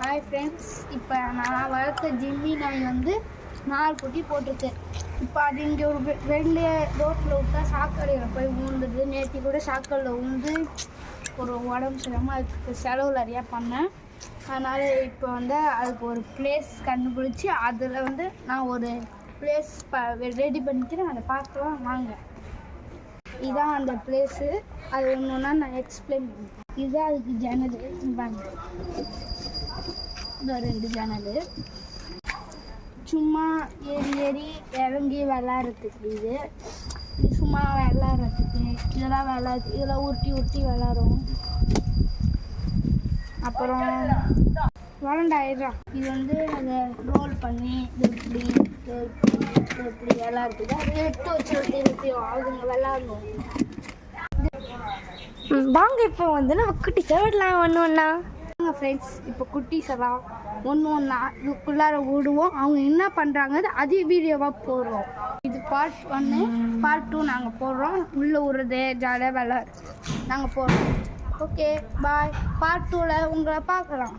Hi friends, இப்போ நான் வளர்த்த ஜிம்மி நாய் வந்து 4 குட்டி போட்டிருக்கு. இப்போ அது இங்கே ஒரு வெளியே ரோட்டில் விட்டா சாக்கடையில் போய் விழுந்துடுது. நேற்று கூட சாக்கடையில் விழுந்து ஒரு உடம்பு சரியாமல் அதுக்கு செலவு நிறையா பண்ணேன். அதனால் இப்போ வந்து அதுக்கு ஒரு பிளேஸ் கண்டுபிடிச்சி அதில் வந்து நான் ஒரு பிளேஸ் ரெடி பண்ணிக்கிறேன். அதை பார்க்கலாம் வாங்க. இதுதான் அந்த பிளேஸு. அது ஒன்று ஒன்றா நான் எக்ஸ்பிளைன் பண்ணுறேன். இதுதான் அதுக்கு ஜன்னல் பாருங்க. இந்த 2 ஜன்னல் சும்மா ஏறி இறங்கி விளாட்றதுக்கு. இது சும்மா விளாட்றதுக்கு இதெல்லாம் இதெல்லாம் உருட்டி விளாடும். அப்புறம் வளண்டாயிரம் இது வந்து அதை ரோல் பண்ணி இப்படி விளாட்றதுக்கு அது எடுத்து வச்சு அவங்க விளாடணும். வாங்க இப்போ வந்து நம்ம குட்டிஸை விடலாம் ஒன்று ஒன்றா. வாங்க ஃப்ரெண்ட்ஸ், இப்போ குட்டிஸ் எல்லாம் ஒன்று ஒன்றா இதுக்குள்ளார விடுவோம். அவங்க என்ன பண்ணுறாங்க அதே வீடியோவாக போடுறோம். இது பார்ட் 1, பார்ட் 2 நாங்கள் போடுறோம். உள்ளே விடுறது ஜாலியாக விளாடு நாங்கள் போடுறோம். Okay bye. பார்ட் 2ல் உங்களை பார்க்கலாம்.